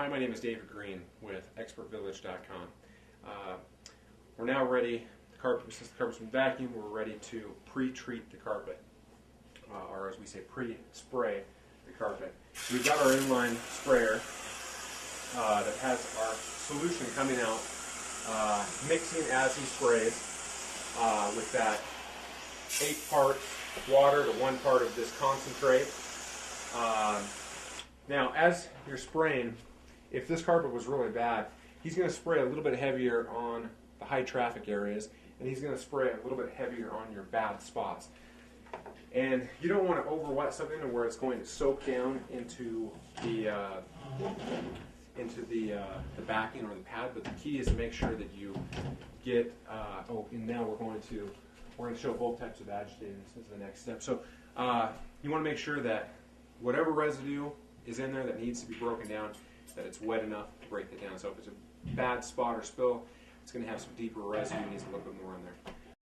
Hi, my name is David Green with ExpertVillage.com. We're now ready, since the carpet's been vacuumed, we're ready to pre-treat the carpet, or as we say, pre-spray the carpet. We've got our inline sprayer that has our solution coming out, mixing as he sprays with that 8 parts water to 1 part of this concentrate. Now, as you're spraying, if this carpet was really bad, he's going to spray a little bit heavier on the high traffic areas, and he's going to spray a little bit heavier on your bad spots. And you don't want to over wet something to where it's going to soak down into the backing or the pad. But the key is to make sure that you get. And now we're going to show both types of agitators. This is the next step. So you want to make sure that whatever residue is in there that needs to be broken down, that it's wet enough to break it down. So if it's a bad spot or spill, it's going to have some deeper residue, needs a little bit more in there.